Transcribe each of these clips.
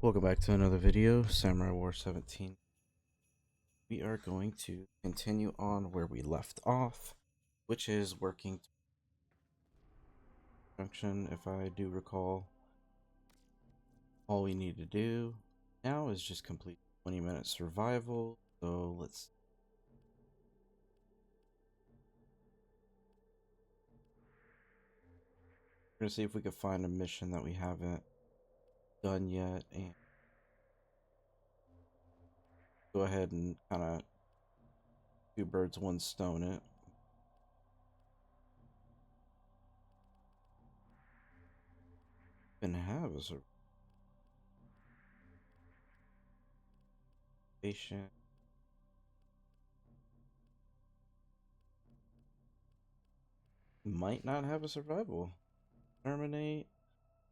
Welcome back to another video, Samurai War 17. We are going to continue on where we left off, which is working junction, if I do recall. All we need to do now is just complete 20-minute we're gonna see if we can find a mission that we haven't done yet and go ahead and kind of two birds, one stone it. And have a patient. Might not have a survival. Terminate.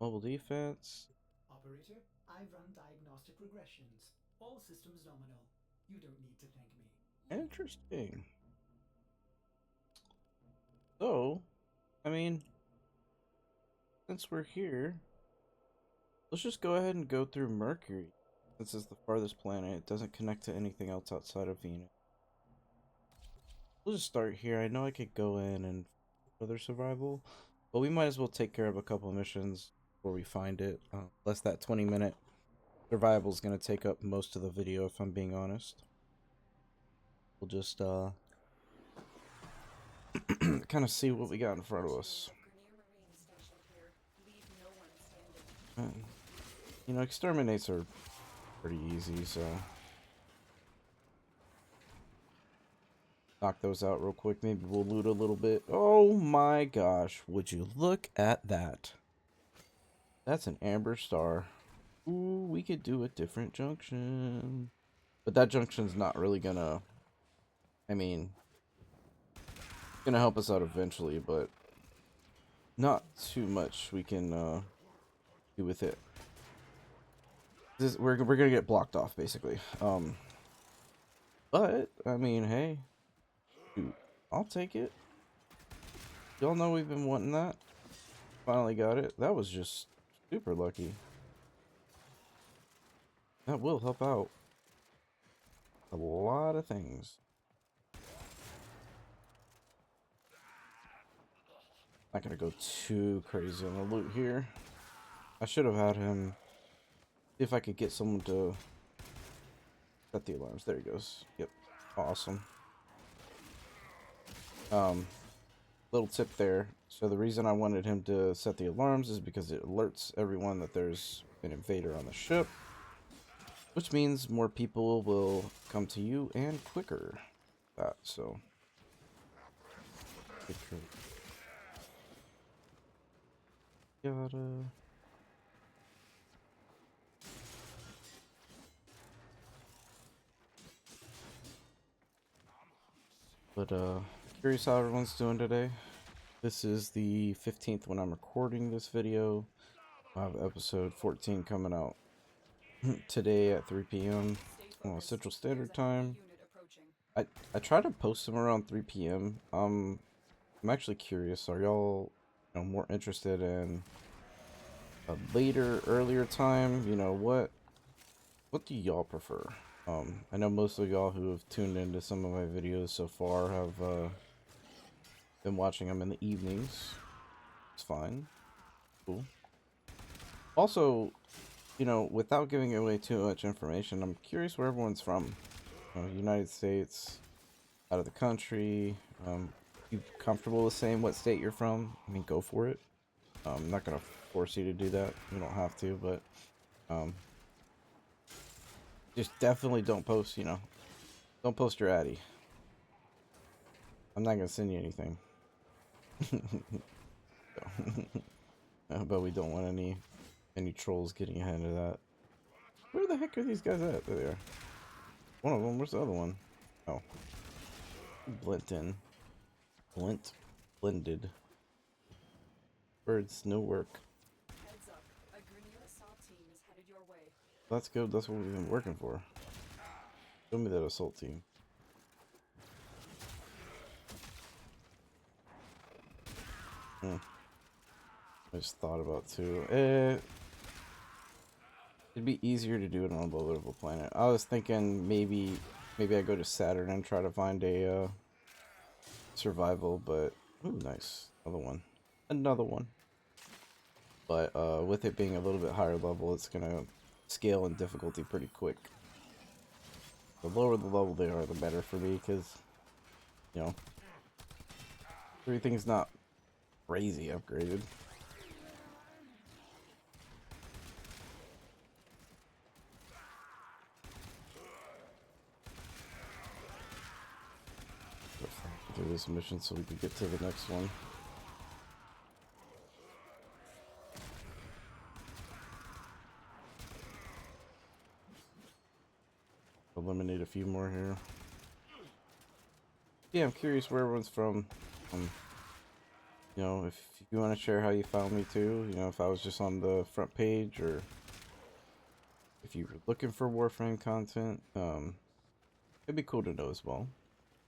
Mobile defense. Operator, I run diagnostic regressions. All systems nominal. You don't need to thank me. Interesting. So, I mean, since we're here, let's just go ahead and go through Mercury. This is the farthest planet. It doesn't connect to anything else outside of Venus. We'll just start here. I know I could go in and further survival, but we might as well take care of a couple of missions before we find it. Less that 20-minute survival is going to take up most of the video, if I'm being honest. We'll just kind of see what we got in front of us. You know, exterminates are pretty easy, so knock those out real quick. Maybe we'll loot a little bit. Oh my gosh, would you look at that? That's an amber star. Ooh, we could do a different junction. But that junction's not really gonna, I mean, gonna help us out eventually, but not too much we can do with it. We're gonna get blocked off basically. But I mean, hey, shoot, I'll take it. Y'all know we've been wanting that. Finally got it. That was just super lucky. That will help out a lot of things. Not gonna go too crazy on the loot here. I should have had him see if I could get someone to set the alarms. There he goes. Yep. Awesome. Little tip there. So the reason I wanted him to set the alarms is because it alerts everyone that there's an invader on the ship, which means more people will come to you and quicker. So gotta. But curious how everyone's doing today. This is the 15th when I'm recording this video. I have episode 14 coming out today at 3 p.m. Central Standard Time. I try to post them around 3 p.m. I'm actually curious. Are y'all, more interested in a later, earlier time? You know, what do y'all prefer? I know most of y'all who have tuned into some of my videos so far have been watching them in the evenings. It's fine. Cool. Also, without giving away too much information, I'm curious where everyone's from. United States, out of the country. You comfortable with saying what state you're from? I mean, go for it. I'm not gonna force you to do that. You don't have to, but just definitely don't post. Don't post your addy. I'm not gonna send you anything. But we don't want any trolls getting ahead of that. Where the heck are these guys at? There they are. One of them. Where's the other one? Oh, Blinton. Blended. Birds, no work. Heads up. A Grenier assault team is headed your way. That's good. That's what we've been working for. Show me that assault team. I just thought about too. It'd be easier to do it on a livable planet. I was thinking maybe I go to Saturn and try to find a survival, but ooh, nice, another one. But with it being a little bit higher level, it's gonna scale in difficulty pretty quick. The lower the level they are, the better for me, because you know everything's not crazy upgraded. Do this mission so we can get to the next one. Eliminate a few more here. Yeah, I'm curious where everyone's from. You know, if you want to share how you found me too, you know, if I was just on the front page or if you were looking for Warframe content, it'd be cool to know as well.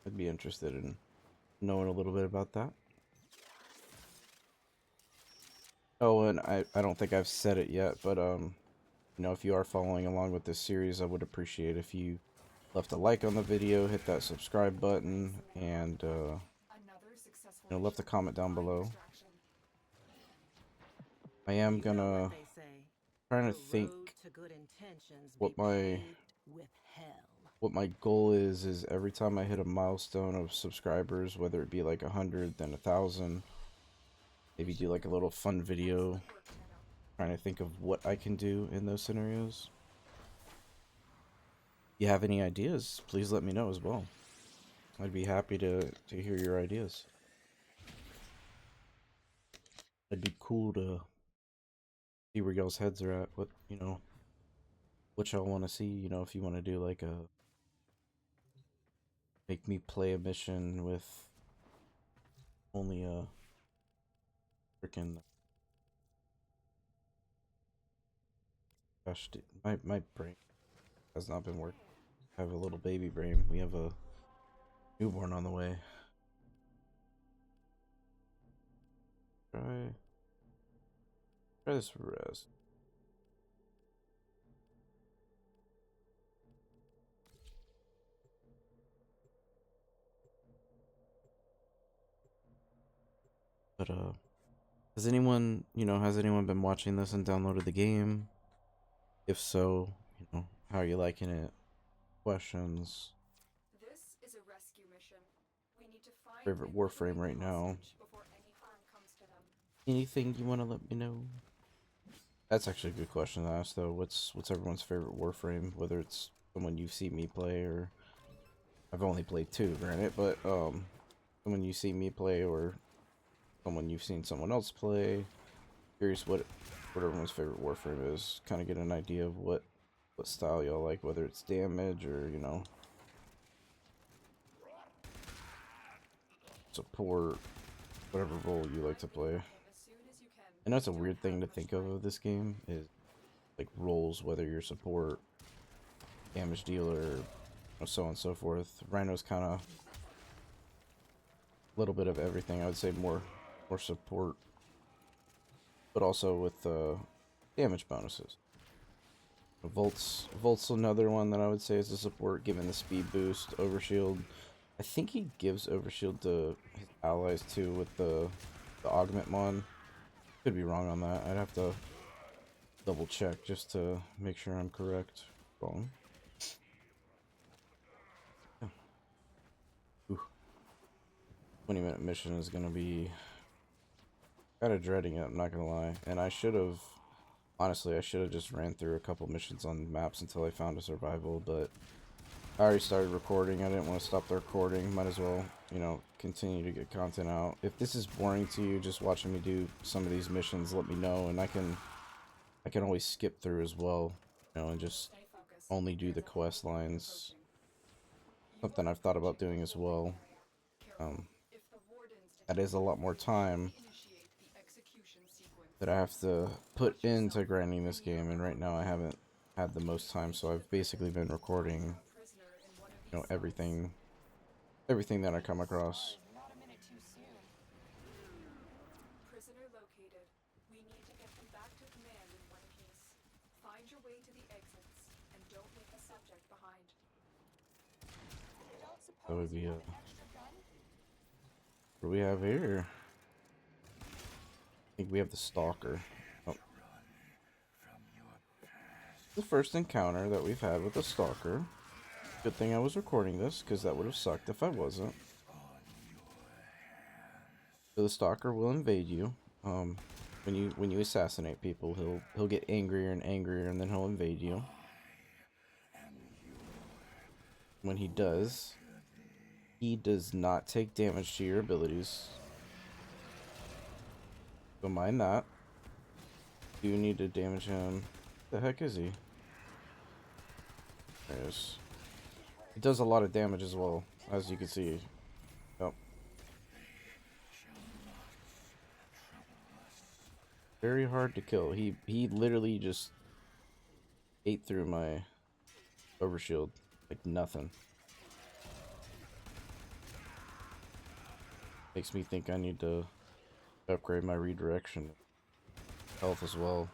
I'd be interested in knowing a little bit about that. Oh, and I don't think I've said it yet, but you know, if you are following along with this series, I would appreciate if you left a like on the video, hit that subscribe button, and you know, left a comment down below. I am gonna trying to think what my goal is every time I hit a milestone of subscribers, whether it be like 100, then 1,000, maybe do like a little fun video trying to think of what I can do in those scenarios. If you have any ideas, please let me know as well. I'd be happy to hear your ideas. It'd be cool to see where y'all's heads are at, what, you know, what y'all want to see, you know, if you want to do like a make me play a mission with only a freaking gosh, my brain has not been working. I have a little baby brain. We have a newborn on the way. Try this rest. But has anyone, you know, has anyone been watching this and downloaded the game? If so, you know, how are you liking it? Questions? This is a rescue mission. We need to find Favorite and Warframe liberate right the now? hostage before any harm comes to them. Anything you want to let me know? That's actually a good question to ask, though. What's everyone's favorite Warframe? Whether it's someone you've seen me play, or I've only played two, granted, but someone you see me play, or someone you've seen someone else play. Curious what everyone's favorite Warframe is. Kind of get an idea of what style y'all like, whether it's damage or, you know, support, whatever role you like to play. I know it's a weird thing to think of this game, is like roles, whether you're support, damage dealer, so on and so forth. Rhino's kind of a little bit of everything. I would say more support, but also with damage bonuses. Volt's another one that I would say is a support, given the speed boost. Overshield, I think he gives overshield to his allies too with the augment mod. Could be wrong on that. I'd have to double check just to make sure I'm correct. Wrong. Yeah. Ooh. 20-minute mission is gonna be kind of dreading it, I'm not gonna lie. And honestly, I should have just ran through a couple missions on maps until I found a survival, but I already started recording. I didn't want to stop the recording. Might as well, you know, continue to get content out. If this is boring to you, just watching me do some of these missions, let me know, and I can always skip through as well, you know, and just only do the quest lines. Something I've thought about doing as well. That is a lot more time that I have to put into grinding this game, and right now I haven't had the most time, so I've basically been recording, you know, everything that I come across. Prisoner located. We need to get them back to command in one piece. Find your way to the exits, and don't leave the subject behind. Don't That would suppose be you a. have an extra gun? What do we have here? I think we have the stalker. Oh. The first encounter that we've had with the stalker. Good thing I was recording this, because that would have sucked if I wasn't. So the stalker will invade you. When you assassinate people, he'll get angrier and angrier, and then he'll invade you. When he does not take damage to your abilities. So mind that. You need to damage him. The heck is he? There he is. He does a lot of damage as well, as you can see. Yep. Very hard to kill. He literally just ate through my overshield like nothing. Makes me think I need to upgrade my redirection health as well.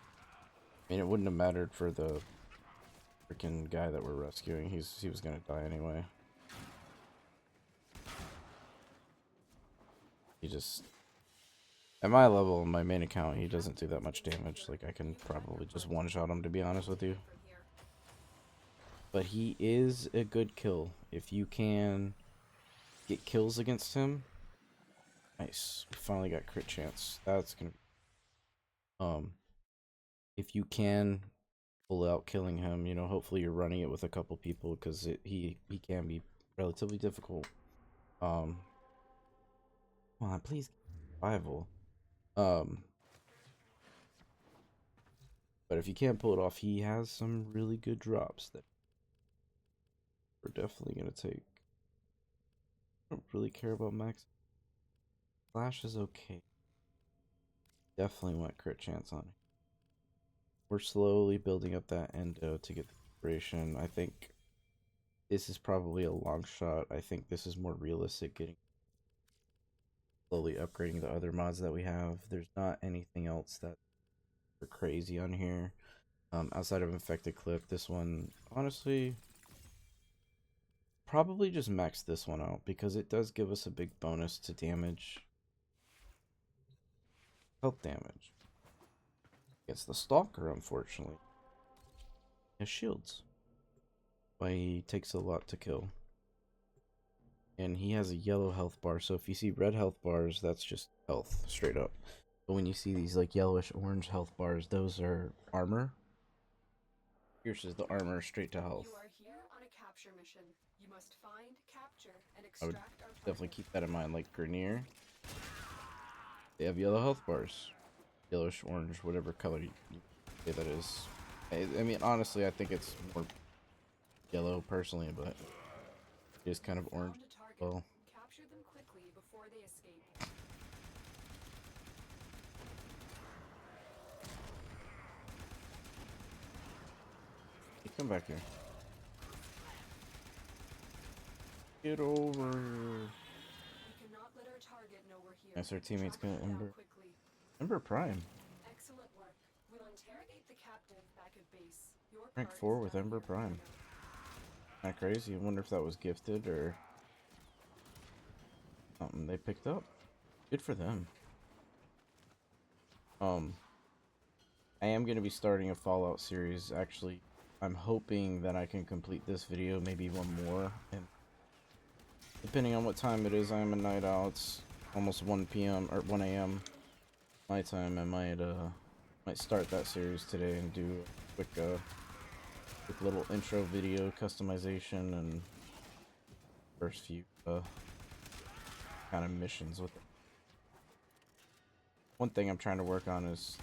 I mean, it wouldn't have mattered for the freaking guy that we're rescuing. He was gonna die anyway. He just, at my level, my main account, he doesn't do that much damage. Like, I can probably just one-shot him, to be honest with you. But he is a good kill. If you can get kills against him. Nice. We finally got crit chance. That's gonna be, if you can pull out killing him, you know, hopefully you're running it with a couple people, because he can be relatively difficult. Come on, please, survival. But if you can't pull it off, he has some really good drops that we're definitely gonna take. I don't really care about max. Flash is okay. Definitely want crit chance on it. We're slowly building up that endo to get the inspiration. I think this is probably a long shot. I think this is more realistic, getting slowly upgrading the other mods that we have. There's not anything else that's crazy on here. Outside of infected clip, this one, honestly, probably just max this one out, because it does give us a big bonus to damage. Health damage. Against the stalker, unfortunately. He has shields. But he takes a lot to kill. And he has a yellow health bar, so if you see red health bars, that's just health, straight up. But when you see these like yellowish orange health bars, those are armor. Pierces the armor straight to health. You are here on a capture mission. You must find, capture, and I would extract our definitely target. keep that in mind. Like Grenier, they have yellow health bars. Yellowish, orange, whatever color you say that is. I mean, honestly, I think it's more yellow personally, but it is kind of orange Found a target. as well. Capture them quickly before they escape. Hey, come back here. Get over. We cannot let our target know we're here. Yes, our teammate's Track gonna them down Ember. quickly. Ember Prime. Excellent work. We'll interrogate the captive back at base. Your Rank part 4 is with done Ember here. Prime. Not crazy. I wonder if that was gifted or something they picked up. Good for them. I am going to be starting a Fallout series. Actually, I'm hoping that I can complete this video, maybe one more. And depending on what time it is, I'm a night owl. It's almost 1 p.m. or 1 a.m. my time. I might start that series today and do a quick little intro video customization and first few kind of missions with it. One thing I'm trying to work on is,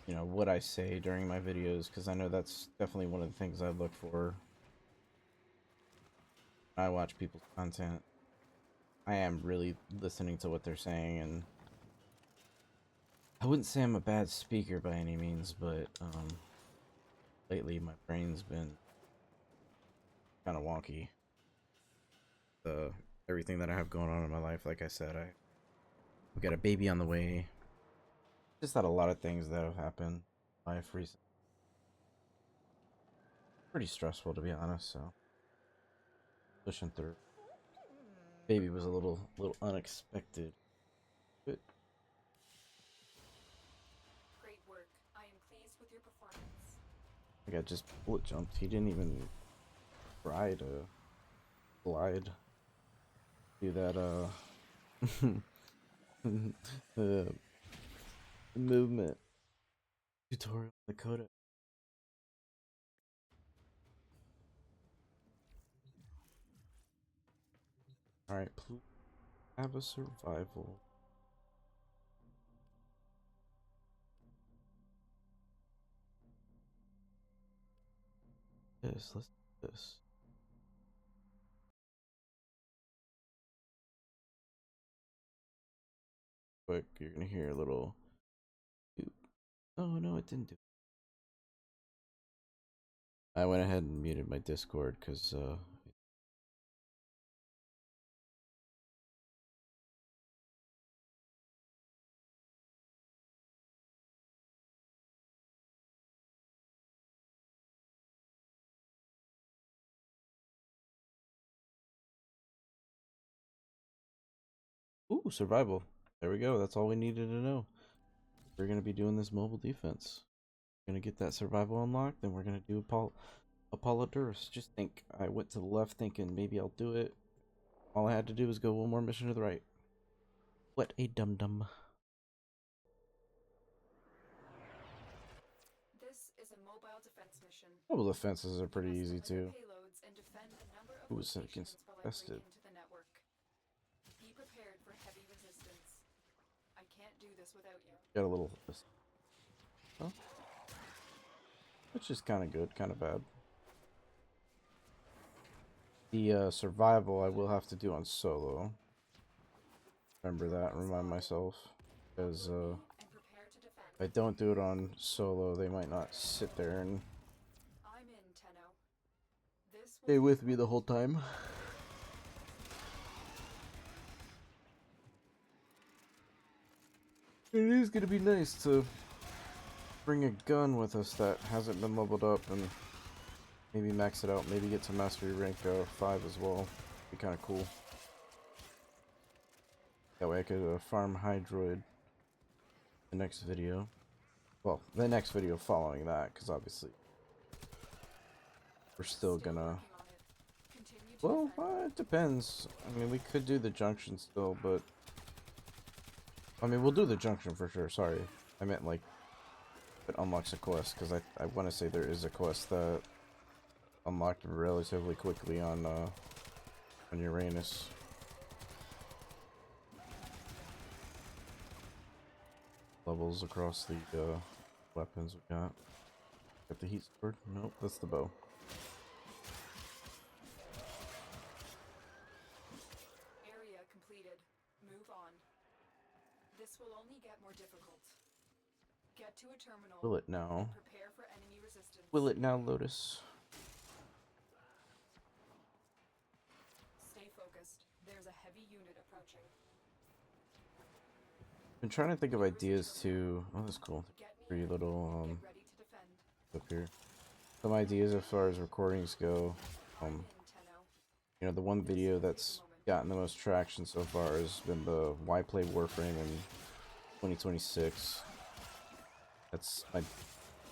you know, what I say during my videos, because I know that's definitely one of the things I look for when I watch people's content. I am really listening to what they're saying, and I wouldn't say I'm a bad speaker by any means, but lately my brain's been kind of wonky. Everything that I have going on in my life, like I said, we got a baby on the way. Just had a lot of things that have happened. life recently. Pretty stressful, to be honest, so pushing through. Baby was a little unexpected, but Great work. I am pleased with your performance. I got just bullet jumped. He didn't even try to glide. Do that the movement tutorial in the coda. Alright, please have a survival. Let's do this. Quick, you're gonna hear a little boop. Oh no, it didn't do it. I went ahead and muted my Discord because ooh, survival. There we go. That's all we needed to know. We're gonna be doing this mobile defense. We're gonna get that survival unlocked, then we're gonna do Apollodorus. Just think, I went to the left thinking maybe I'll do it. All I had to do was go one more mission to the right. What a dum dum. This is a mobile defense mission. Mobile defenses are pretty easy too. Payloads and defend a number of Who was that locations against while I tested? break into the network. Be prepared for heavy resistance. I can't do this without you. Got a little. Oh. Which is kind of good, kind of bad. The survival I will have to do on solo. Remember that, remind myself. Because And prepare to defend. if I don't do it on solo, they might not sit there and I'm in, Tenno. This will stay with me the whole time. It is gonna be nice to bring a gun with us that hasn't been leveled up and maybe max it out, maybe get to mastery rank 5 as well. Be kind of cool. That way I could farm Hydroid the next video. Well, the next video following that, because obviously we're still gonna... working on it. Continue to Well, defend. it depends. I mean, we could do the junction still, but... I mean, we'll do the junction for sure, sorry. I meant, like, it unlocks a quest, because I want to say there is a quest that unlocked relatively quickly on Uranus. Levels across the weapons we got. Got the heat sword? Nope, that's the bow. Area completed. Move on. This will only get more difficult. Get to a terminal. Will it now? And prepare for enemy resistance. Will it now, Lotus? Stay focused. There's a heavy unit approaching. Been trying to think of ideas to... Oh, that's cool. Three little Get ready to defend. up here. Some ideas as far as recordings go. In, Tenno. You know, the one video that's gotten the most traction so far has been the Why Play Warframe in 2026. That's my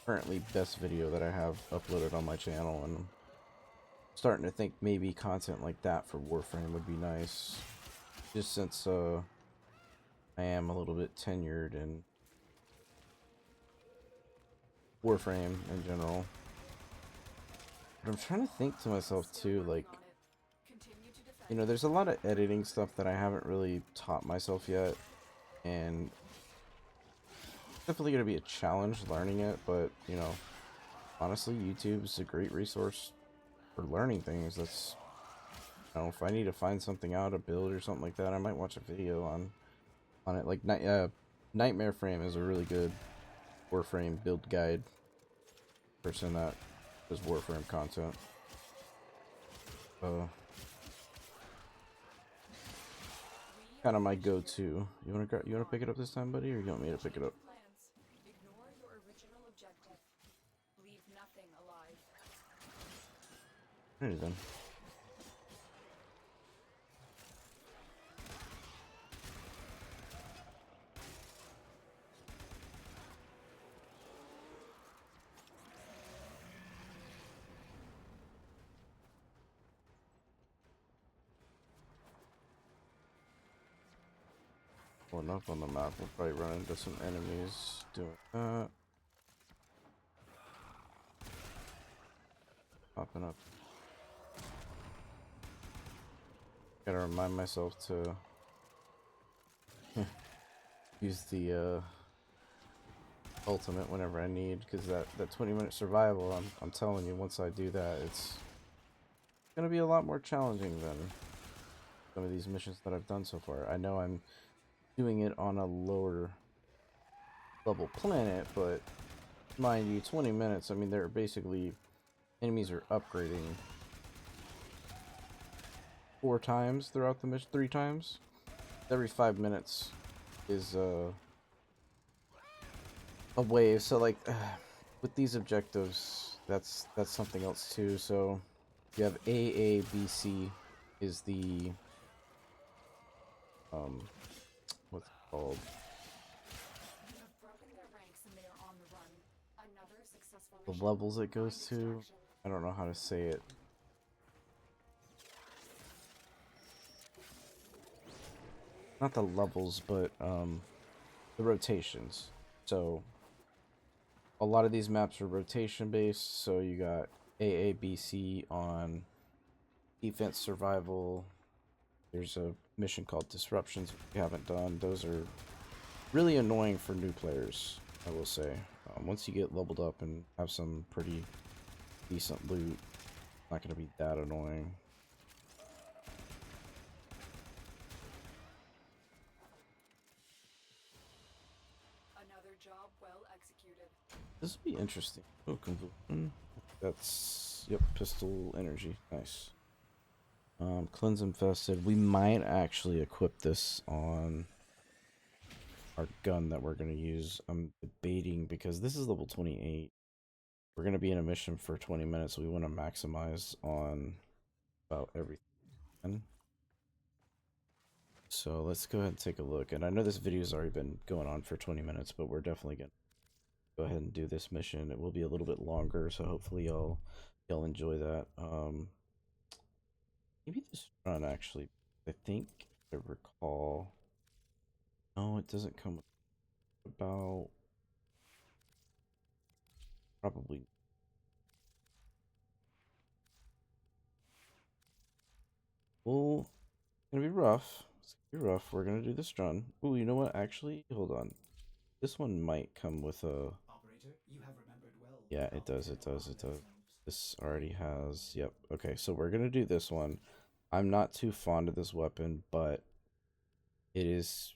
currently best video that I have uploaded on my channel, and I'm starting to think maybe content like that for Warframe would be nice. Just since I am a little bit tenured in Warframe in general. But I'm trying to think to myself too, like, Continue to defend. you know, there's a lot of editing stuff that I haven't really taught myself yet, and it's definitely going to be a challenge learning it, but, you know, honestly, YouTube is a great resource for learning things. That's, you know, if I need to find something out, a build or something like that, I might watch a video on it. Like, Nightmare Frame is a really good Warframe build guide person that does Warframe content. Kind of my go-to. You wanna pick it up this time, buddy, or you want me to pick it up? Plans. Ignore your original objective. Alrighty then. Pulling up on the map, we'll probably run into some enemies doing that. Popping up. Gotta remind myself to use the ultimate whenever I need, because that 20-minute survival, I'm telling you, once I do that, it's gonna be a lot more challenging than some of these missions that I've done so far. I know I'm doing it on a lower level planet, but mind you, 20 minutes, I mean, they're basically, enemies are upgrading 4 times throughout the mission, 3 times. Every 5 minutes is a wave, so like, with these objectives, that's something else too. So you have A, B, C is the, what's it called? You have broken their ranks and they are on the run. Another successful The mission. levels it goes Find to. extraction. I don't know how to say it. Not the levels, but the rotations. So a lot of these maps are rotation based, so you got A, B, C on defense, survival. There's a mission called Disruptions, which we haven't done. Those are really annoying for new players, I will say. Once you get leveled up and have some pretty decent loot, it's not going to be that annoying. Another job well executed. This will be interesting. Oh, convolution. That's, yep, pistol energy. Nice. Cleanse infested. We might actually equip this on our gun that we're going to use. I'm debating because this is level 28. We're going to be in a mission for 20 minutes, so we want to maximize on about everything. So let's go ahead and take a look. And I know this video's already been going on for 20 minutes, but we're definitely going to go ahead and do this mission. It will be a little bit longer, so hopefully y'all enjoy that. Maybe this run actually, I think I recall. No, it doesn't come with about probably. Well, it's gonna be rough. It's gonna be rough. We're gonna do this run. Oh, you know what? Actually, hold on. This one might come with a. Operator, you have remembered well. Yeah, it does. It does. It does. This already has. Yep. Okay, so we're gonna do this one. I'm not too fond of this weapon, but it is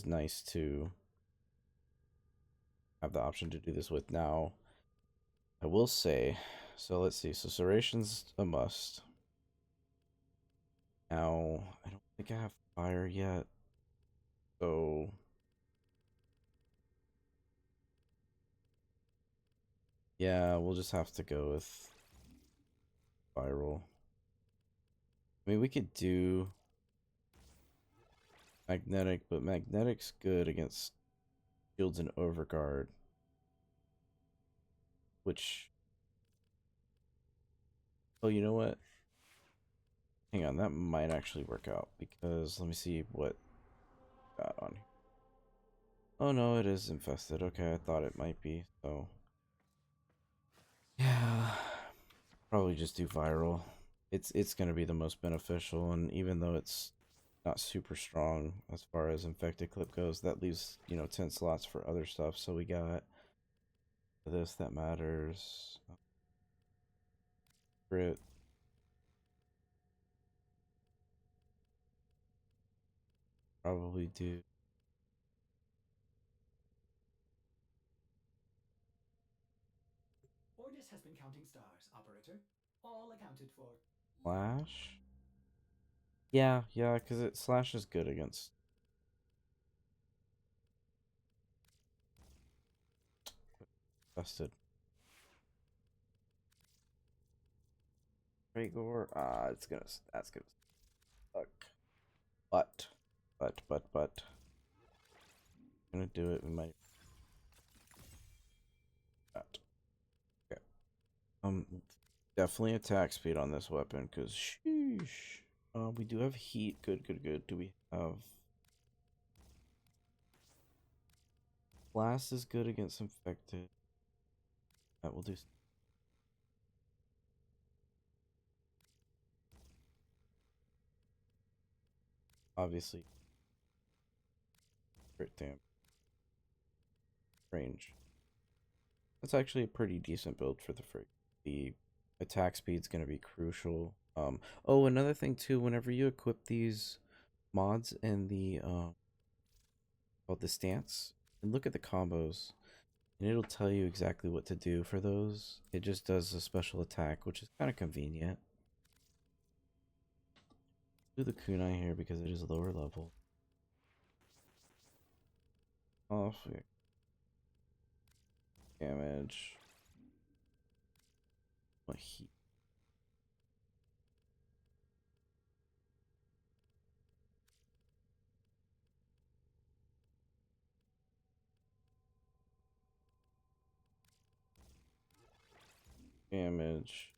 nice to have the option to do this with. Now, I will say, so let's see. So Serration's a must. Now, I don't think I have fire yet. So yeah, we'll just have to go with viral. I mean, we could do magnetic, but magnetic's good against shields and overguard, which, oh, you know what? Hang on, that might actually work out because let me see what got on here. Oh no, it is infested. Okay, I thought it might be. So yeah, probably just do viral. It's gonna be the most beneficial, and even though it's not super strong as far as infected clip goes, that leaves, 10 slots for other stuff. So we got this that matters. Crit. Probably do Ordis has been counting stars, operator. All accounted for. slash. Yeah, because it slash is good against infested. Rhaegor. That's gonna suck. But. Gonna do it. We might. Not. Okay. Definitely attack speed on this weapon, cause sheesh. We do have heat. Good. Do we have? Blast is good against infected. That will do. Obviously, crit damage range. That's actually a pretty decent build for the frig. The attack speed's gonna be crucial. Oh, another thing too. Whenever you equip these mods in the called the stance, and look at the combos, and it'll tell you exactly what to do for those. It just does a special attack, which is kind of convenient. Do the kunai here because it is lower level. Off damage. What heat? Damage.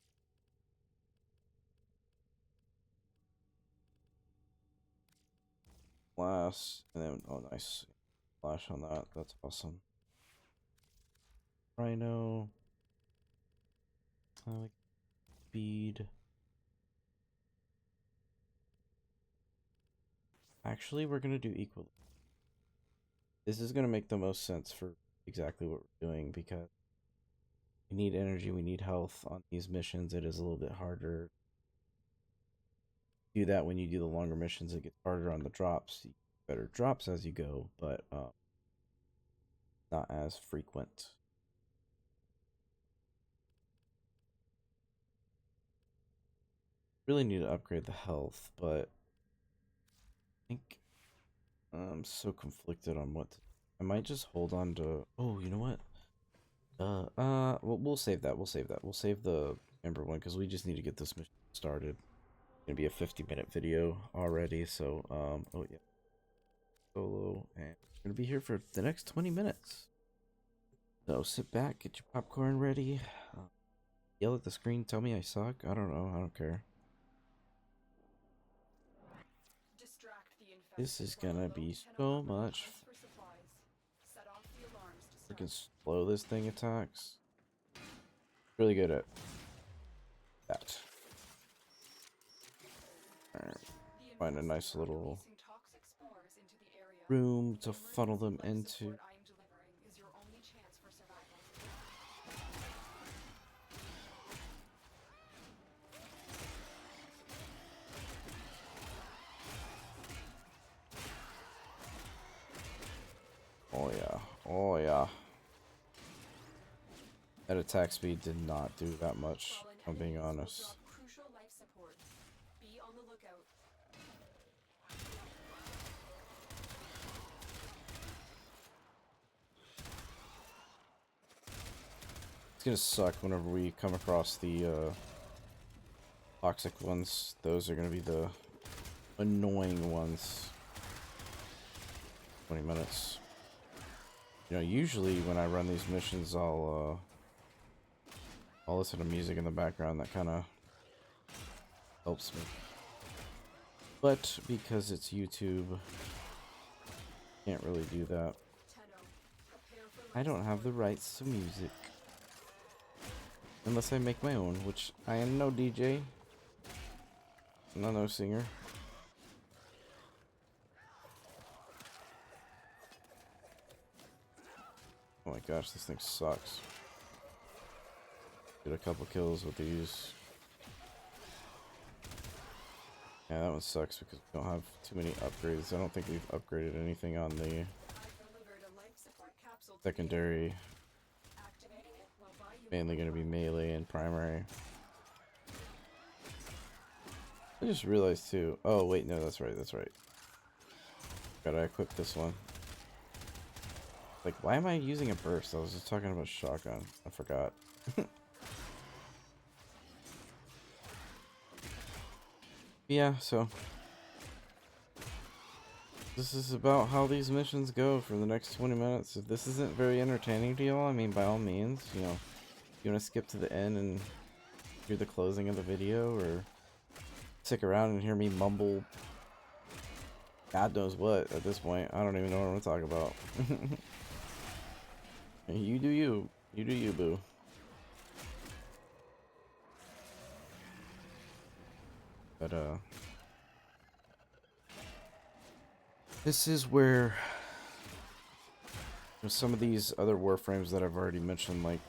Blast, and then oh nice flash on that. That's awesome. Rhino. I like speed. Actually, we're gonna do equal. This is gonna make the most sense for exactly what we're doing because we need energy, we need health on these missions. It is a little bit harder. Do that when you do the longer missions. It gets harder on the drops. You get better drops as you go, but not as frequent. Really need to upgrade the health, but I think I'm so conflicted on what to, I might just hold on to. Oh, you know what? We'll save that. We'll save that. We'll save the Ember one because we just need to get this mission started. It's gonna be a 50-minute video already, so oh yeah, solo, and we're gonna be here for the next 20 minutes. So sit back, get your popcorn ready, yell at the screen, tell me I suck. I don't know. I don't care. Distract the infected This is while gonna alone be can so open much. archives for supplies. Set off the alarms to Freaking search. slow this thing attacks. Really good at that. Alright, The find a nice infested are little releasing toxic spores into the area. room to The funnel them emergency life into. support I am delivering is your only chance for survival. Oh yeah, oh yeah. That attack speed did not do that much, Fallen if I'm being enemies will honest. drop crucial life support. Be on the lookout. It's gonna suck whenever we come across the toxic ones. Those are gonna be the annoying ones. 20 minutes. You know, usually when I run these missions, I'll listen to music in the background. That kind of helps me. But because it's YouTube, can't really do that. Tenno, prepare for I don't have the rights to music. Unless I make my own, which I am no DJ. I'm no singer. Oh my gosh, this thing sucks. Get a couple kills with these. Yeah, that one sucks because we don't have too many upgrades. I don't think we've upgraded anything on the I've delivered a life support capsule to secondary. you. Activating it will buy you Mainly going to be melee and primary. I just realized too. Oh wait, no, that's right. That's right. Gotta equip this one. Like, why am I using a burst? I was just talking about shotgun. I forgot. Yeah, so this is about how these missions go for the next 20 minutes. If this isn't very entertaining to y'all, I mean, by all means, you know, you want to skip to the end and hear the closing of the video, or stick around and hear me mumble God knows what at this point. I don't even know what I'm talking about. You do you. You do you, boo. But, this is where some of these other Warframes that I've already mentioned, like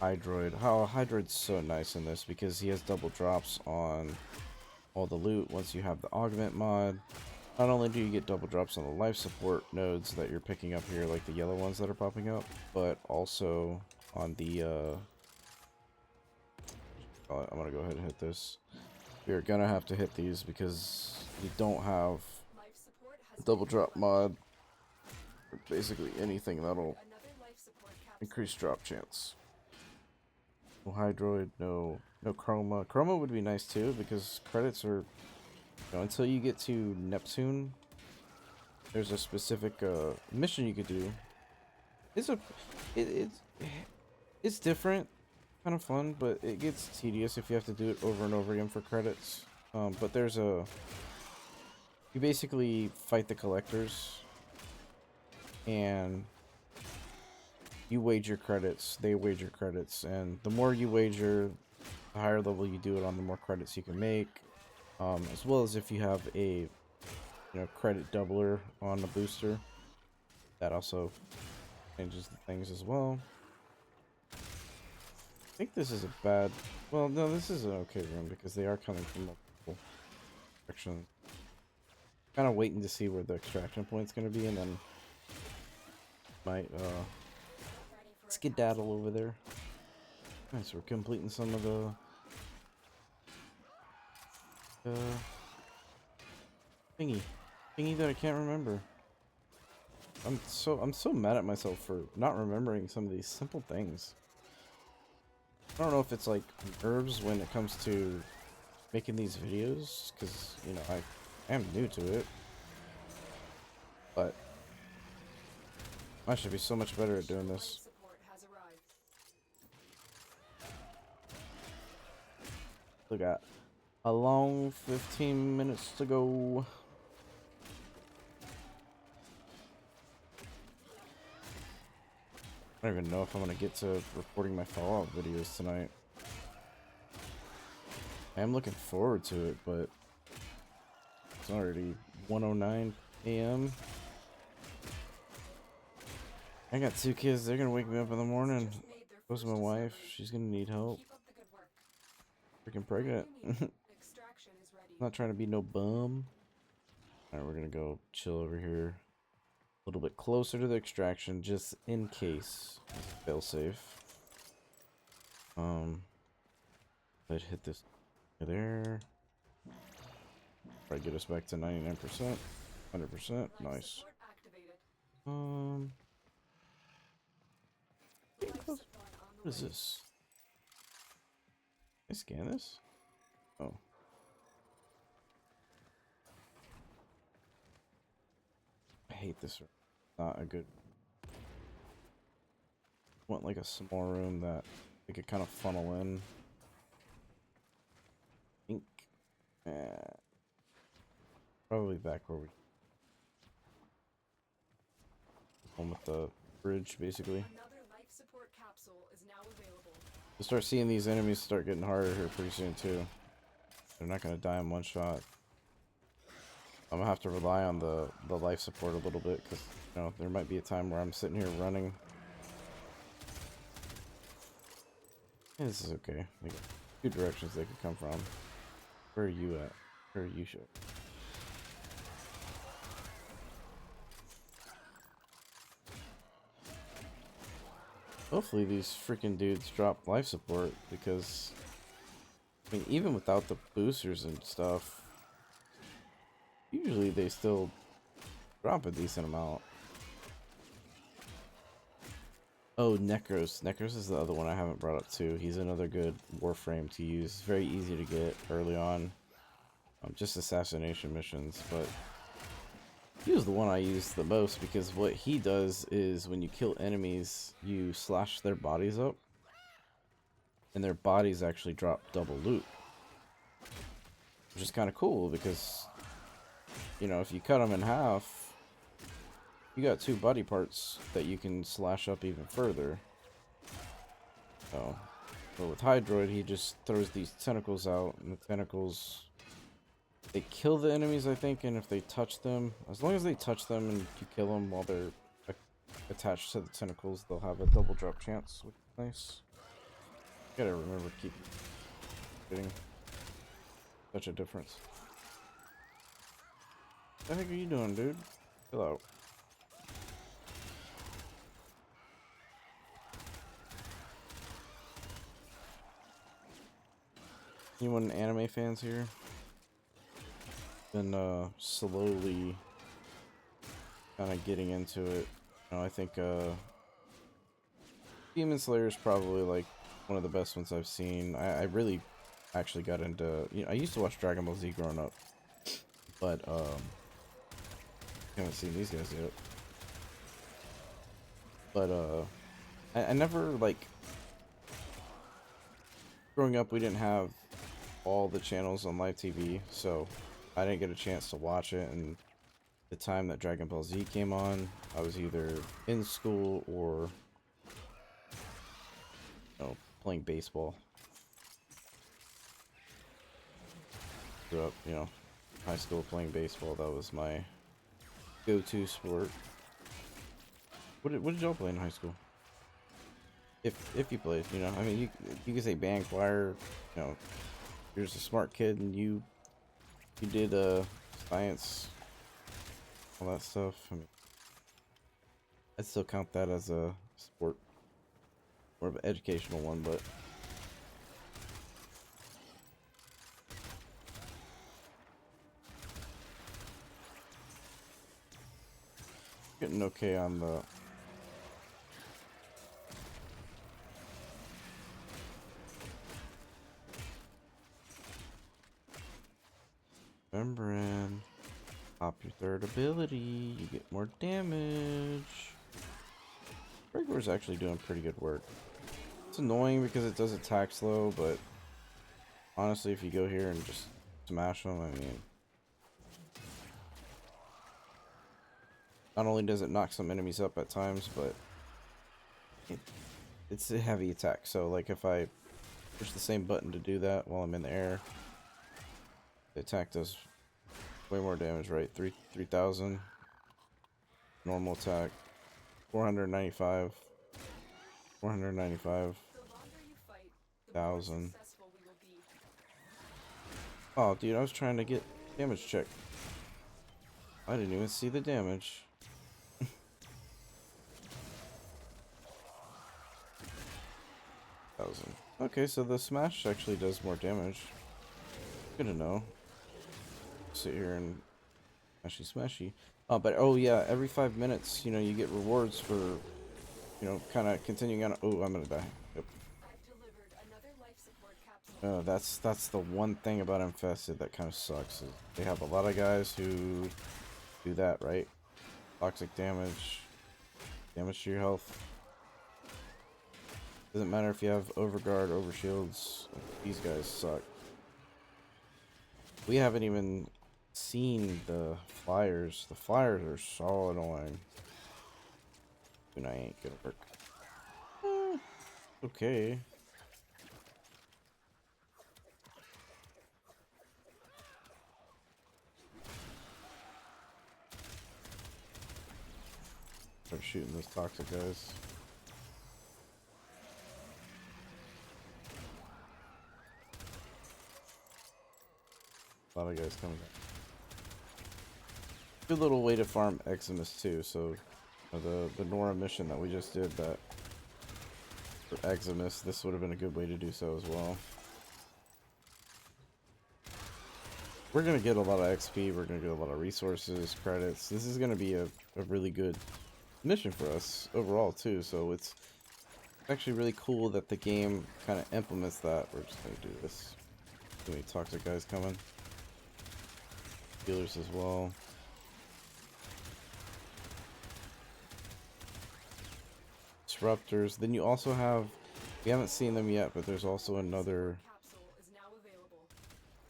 Hydroid. How Hydroid's so nice in this because he has double drops on all the loot once you have the augment mod. Not only do you get double drops on the life support nodes that you're picking up here, like the yellow ones that are popping up, but also on the, I'm gonna go ahead and hit this. We're gonna have to hit these because you don't have a double drop mod, or basically anything that'll increase drop chance. No Hydroid, no Chroma. Chroma would be nice too because credits are, you know, until you get to Neptune, there's a specific mission you could do. It's different, kind of fun, but it gets tedious if you have to do it over and over again for credits. But there's you basically fight the collectors, and you wager credits, they wager credits, and the more you wager, the higher level you do it on, the more credits you can make. As well as if you have a, you know, credit doubler on the booster, that also changes the things as well. I think this is a bad, well, no, this is an okay room because they are coming from multiple directions. Kind of waiting to see where the extraction point's going to be, and then might skedaddle over there. Nice, we're completing some of the thingy that I can't remember. I'm so mad at myself for not remembering some of these simple things. I don't know if it's like nerves when it comes to making these videos, because, you know, I am new to it, but I should be so much better at doing this. We got a long 15 minutes to go. I don't even know if I'm gonna get to recording my Fallout videos tonight. I am looking forward to it, but it's already 1:09 a.m. I got 2 kids. They're gonna wake me up in the morning. Goes my wife. She's gonna need help. Freaking pregnant. Not trying to be no bum. Alright, we're gonna go chill over here. A little bit closer to the extraction, just in case. Fail safe. Let's hit this there. Try to get us back to 99%. 100%. Nice. What is this? Can I scan this? Oh. I hate this room. Not a good. Want like a small room that we could kind of funnel in. I think. Probably back where we. One with the bridge, basically. We'll start seeing these enemies start getting harder here pretty soon too. They're not gonna die in one shot. I'm gonna have to rely on the life support a little bit because, you know, there might be a time where I'm sitting here running. Yeah, this is okay. They got 2 directions they could come from. Where are you at? Where are you shit? Hopefully these freaking dudes drop life support, because I mean, even without the boosters and stuff, usually they still drop a decent amount. Oh, Necros. Necros is the other one I haven't brought up too. He's another good Warframe to use. Very easy to get early on. just assassination missions, but he was the one I used the most because what he does is when you kill enemies, you slash their bodies up, and their bodies actually drop double loot, which is kind of cool because, you know, if you cut them in half, you got 2 body parts that you can slash up even further. Oh, but with Hydroid, he just throws these tentacles out, and the tentacles, they kill the enemies, I think, and if they touch them, as long as they touch them and you kill them while they're attached to the tentacles, they'll have a double drop chance, which is nice. Gotta remember to keep getting such a difference. What the heck are you doing, dude? Chill out. Anyone anime fans here? Been slowly kind of getting into it. You know, I think Demon Slayer is probably like one of the best ones I've seen. I really actually got into, you know, I used to watch Dragon Ball Z growing up, but haven't seen these guys yet. But I never, like, growing up we didn't have all the channels on live TV, so I didn't get a chance to watch it. And the time that Dragon Ball Z came on, I was either in school or, you know, playing baseball. Grew up, you know, high school playing baseball. That was my go-to sport. What did y'all play in high school? If you played, you know, I mean, you can say band, choir, you know, you're just a smart kid and you did science, all that stuff. I mean, I'd still count that as a sport, more of an educational one, but getting okay on the remembering. Pop your third ability, you get more damage. Rigor's actually doing pretty good work. It's annoying because it does attack slow, but honestly, if you go here and just smash them, I mean, not only does it knock some enemies up at times, but it's a heavy attack. So, like, if I push the same button to do that while I'm in the air, the attack does way more damage, right? 3,000. Normal attack. 495. 495. Thousand. Oh, dude, I was trying to get damage check. I didn't even see the damage. Thousand. Okay, so the smash actually does more damage. Good to know. Sit here and smashy. Oh, but oh yeah, every 5 minutes, you know, you get rewards for, you know, kind of continuing on. Oh, I'm gonna die. Yep. That's the one thing about Infested that kind of sucks. Is they have a lot of guys who do that, right? Toxic damage, damage to your health. Doesn't matter if you have overguard, overshields. These guys suck. We haven't even seen the flyers. The flyers are so annoying. And I ain't gonna work. Okay. Start shooting those toxic guys. A lot of guys coming back. Good little way to farm Eximus too. So the Nora mission that we just did, that for Eximus, this would have been a good way to do so as well. We're gonna get a lot of XP. We're gonna get a lot of resources, credits. This is gonna be a really good mission for us overall too. So it's actually really cool that the game kind of implements that. We're just gonna do this. Too many toxic guys coming. healers as well. Disruptors. Then you also have, we haven't seen them yet, but there's also another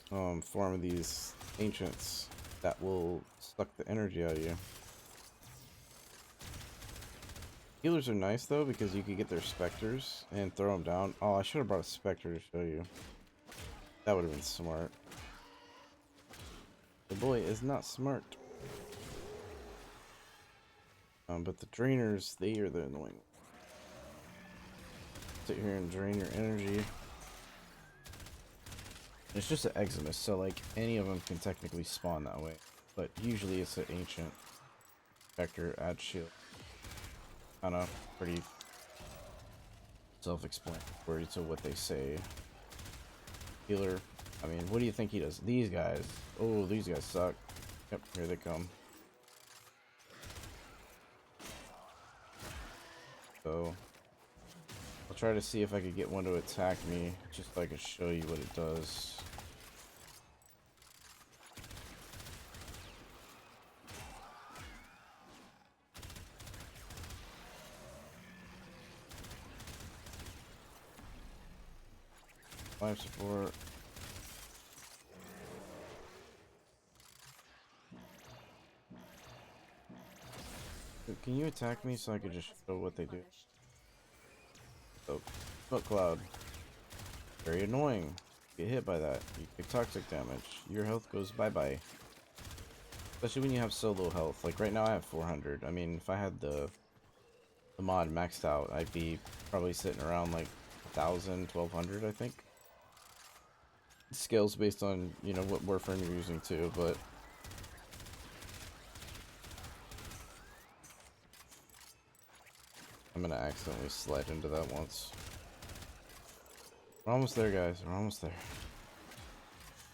form of these ancients that will suck the energy out of you. Healers are nice though because you can get their specters and throw them down. Oh, I should have brought a specter to show you. That would have been smart. The boy is not smart. But the drainers, they are the annoying. Sit here and drain your energy. It's just an Eximus, so like any of them can technically spawn that way. But usually it's an ancient vector add shield. Kinda pretty self-explanatory to what they say. Healer, I mean, what do you think he does? These guys. Oh, these guys suck. Yep, here they come. So I'll try to see if I could get one to attack me, just so I can show you what it does. Life support. Can you attack me so I could just show what they do? Oh, smoke cloud. Very annoying. Get hit by that. You take toxic damage. Your health goes bye-bye. Especially when you have so low health. Like right now I have 400. I mean, if I had the mod maxed out, I'd be probably sitting around like 1,000, 1,200, I think. It scales based on, you know, what Warframe you're using too, but I'm gonna accidentally slide into that once. We're almost there, guys. We're almost there.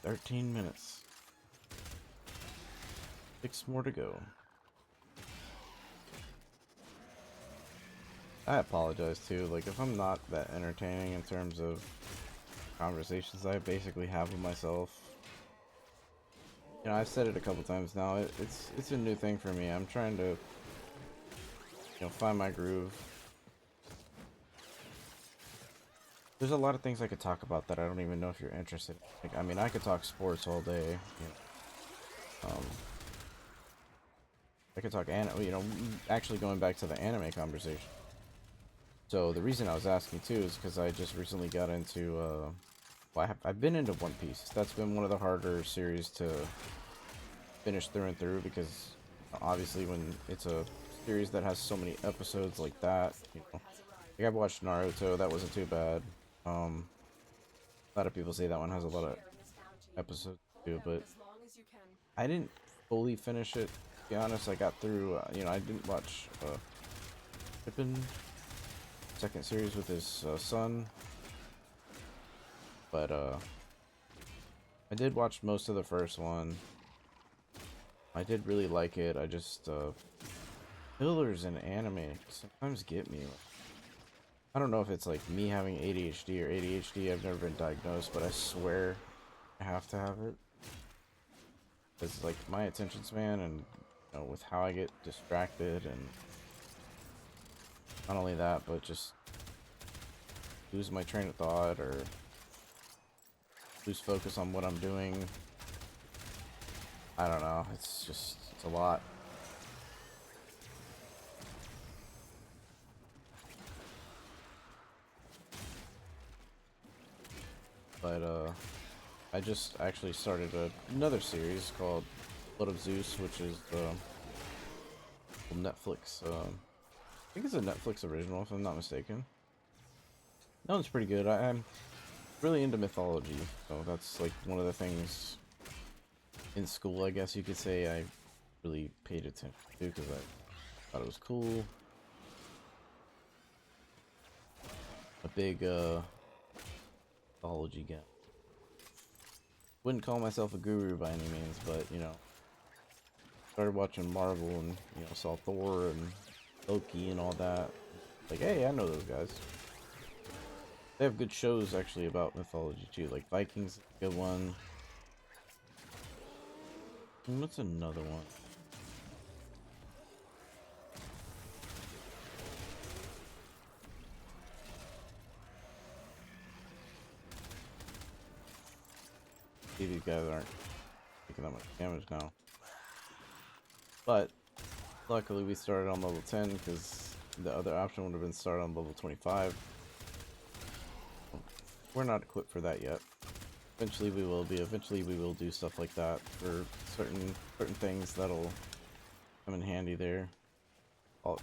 13 minutes. 6 more to go. I apologize too, like if I'm not that entertaining in terms of conversations I basically have with myself. You know, I've said it a couple times now, it's a new thing for me. I'm trying to, you know, find my groove. There's a lot of things I could talk about that I don't even know if you're interested in. Like, I mean, I could talk sports all day, you know. I could talk you know, actually going back to the anime conversation. So the reason I was asking too is because I just recently got into, well, I've been into One Piece. That's been one of the harder series to finish through and through because obviously when it's a series that has so many episodes like that, you know, like I've watched Naruto, that wasn't too bad. A lot of people say that one has a lot of episodes too, but I didn't fully finish it. To be honest, I got through. You know, I didn't watch Pippin second series with his son, but I did watch most of the first one. I did really like it. I just fillers in anime sometimes get me. I don't know if it's like me having ADHD or ADHD. I've never been diagnosed, but I swear I have to have it. It's like my attention span and, you know, with how I get distracted, and not only that, but just lose my train of thought or lose focus on what I'm doing. I don't know. It's a lot. But I just actually started another series called Blood of Zeus, which is Netflix. I think it's a Netflix original, if I'm not mistaken. That one's pretty good. I'm really into mythology, so that's like one of the things in school, I guess you could say, I really paid attention to because I thought it was cool. A big mythology guy. Wouldn't call myself a guru by any means, but you know, started watching Marvel and, you know, saw Thor and Loki and all that. Like, hey, I know those guys. They have good shows actually about mythology too, like Vikings, good one. What's another one? See, these guys aren't taking that much damage now. But luckily we started on level 10 because the other option would have been started on level 25. We're not equipped for that yet. Eventually we will be. Eventually we will do stuff like that for certain things that'll come in handy there. Oh,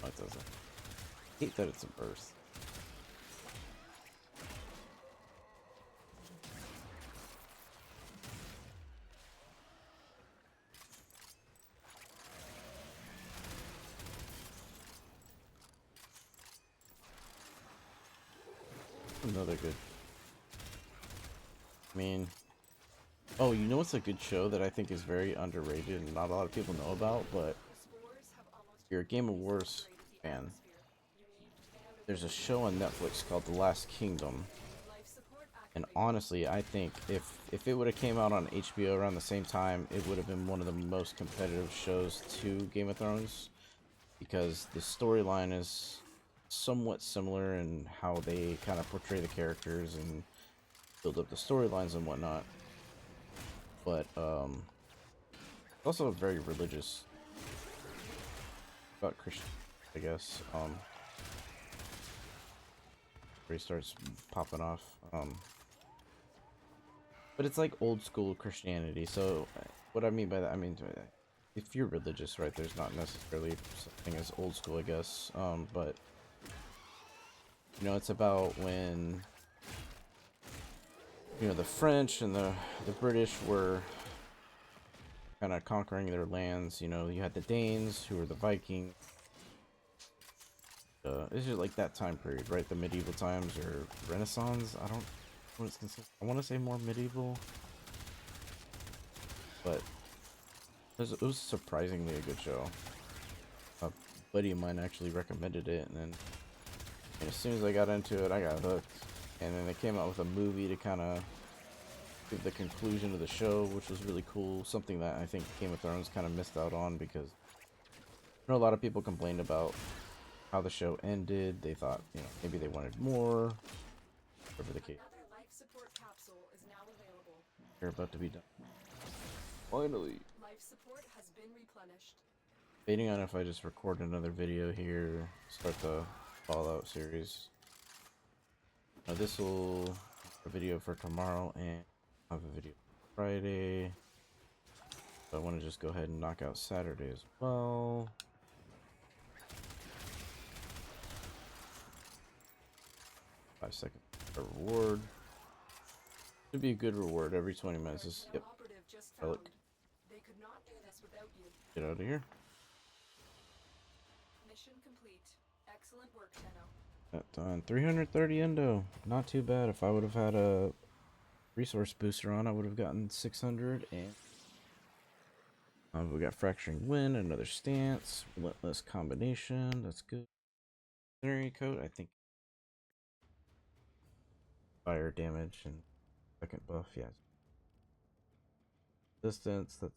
it doesn't. I hate that it's a burst. Another good. I mean, oh, you know what's a good show that I think is very underrated and not a lot of people know about, but if you're a Game of Wars fan, there's a show on Netflix called The Last Kingdom. And honestly, I think if it would have came out on HBO around the same time, it would have been one of the most competitive shows to Game of Thrones, because the storyline is somewhat similar in how they kind of portray the characters and build up the storylines and whatnot. But also very religious, about Christian, I guess. Where he starts popping off. But it's like old school Christianity. So what I mean by that, I mean, if you're religious, right, there's not necessarily something as old school, I guess. But you know, it's about when, you know, the French and the British were kind of conquering their lands. You know, you had the Danes, who were the Vikings. It's just like that time period, right? The medieval times or Renaissance. I don't know what it's considered. I want to say more medieval, but it was surprisingly a good show. A buddy of mine actually recommended it, and as soon as I got into it, I got hooked. And then they came out with a movie to kind of give the conclusion of the show, which was really cool. Something that I think Game of Thrones kind of missed out on, because I know a lot of people complained about how the show ended. They thought, you know, maybe they wanted more. Whatever the case. Another life support capsule is now available. They're about to be done. Finally. Life support has been replenished. Debating on if I just record another video here, start the Fallout series. Now this will be a video for tomorrow, and I'll have a video Friday. So I want to just go ahead and knock out Saturday as well. $5 a reward. Should be a good reward every 20 minutes. Just, yep. Look. They could not do this without you. Get out of here. Mission complete. Excellent work, Tenno. That done. 330 endo. Not too bad. If I would have had a resource booster on, I would have gotten 600. And we got fracturing wind, another stance, relentless combination. That's good. Scenery coat, I think. Fire damage and second buff, yeah. Distance, that's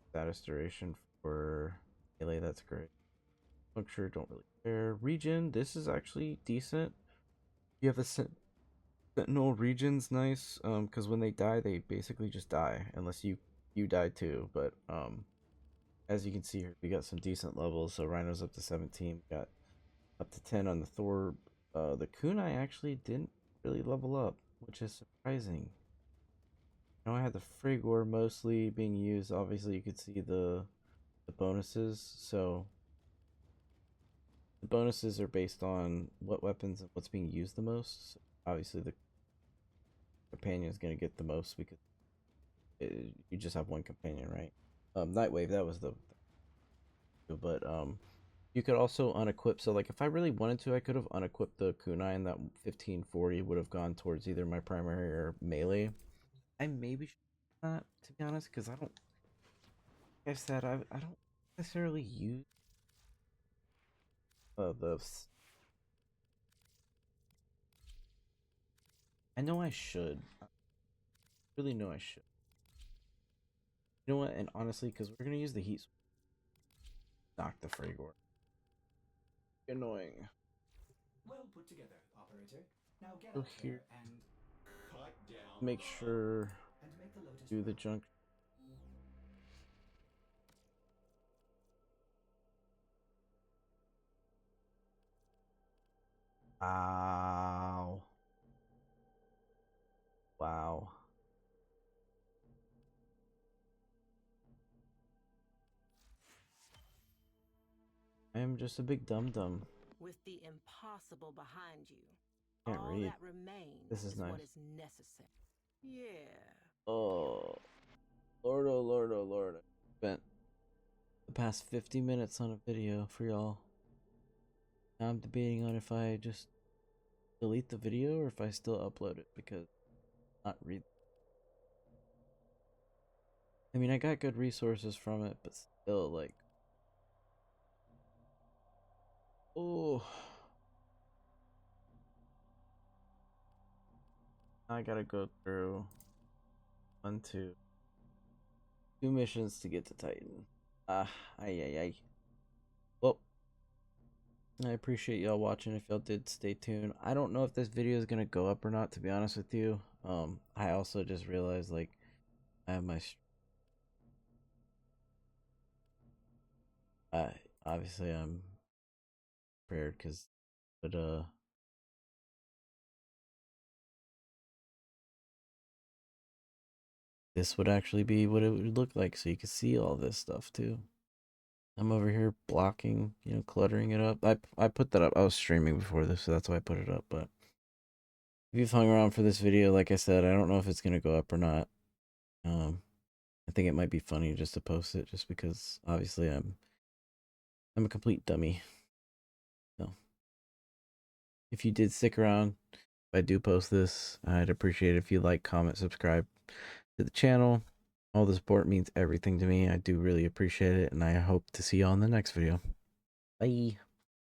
status duration for melee, that's great. Puncture, don't really care. Regen, this is actually decent. You have the Sentinel regen's nice, because when they die, they basically just die, unless you die too. But as you can see here, we got some decent levels. So Rhino's up to 17, we got up to 10 on the Thor. The Kunai actually didn't really level up, which is surprising. Now I had the Frigor mostly being used. Obviously, you could see the bonuses. So the bonuses are based on what weapons and what's being used the most. So obviously, the companion is going to get the most because you just have one companion, right? Nightwave, that was the. But you could also unequip. So like, if I really wanted to, I could have unequipped the kunai, and that 1540 would have gone towards either my primary or melee. I maybe should do that, to be honest, because I don't. Like I said, I don't necessarily use the. I know I should. I really know I should. You know what? And honestly, because we're gonna use the heat, knock the Fragor. Annoying. Well put together, operator. Now get So up here, there and cut down make sure and make the Lotus do the run. junk. Wow. Wow. I am just a big dum dum. With the impossible behind you, Can't all read. that remains This is what nice. is necessary. Yeah. Oh, Lord, oh Lord, oh Lord. I spent the past 50 minutes on a video for y'all. Now I'm debating on if I just delete the video or if I still upload it because not read. I mean, I got good resources from it, but still, like, oh, I gotta go through one, two missions to get to Titan. Ah, ay, ay, ay. Well, I appreciate y'all watching. If y'all did, stay tuned. I don't know if this video is gonna go up or not, to be honest with you. I also just realized, like, I have my, I obviously I'm prepared because, but this would actually be what it would look like, so you could see all this stuff too. I'm over here blocking, cluttering it up. I put that up. I was streaming before this, so that's why I put it up. But if you've hung around for this video, like I said, I don't know if it's gonna go up or not. I think it might be funny just to post it, just because obviously I'm a complete dummy. So if you did stick around, if I do post this, I'd appreciate it if you like, comment, subscribe to the channel. All the support means everything to me. I do really appreciate it, and I hope to see you on the next video. Bye.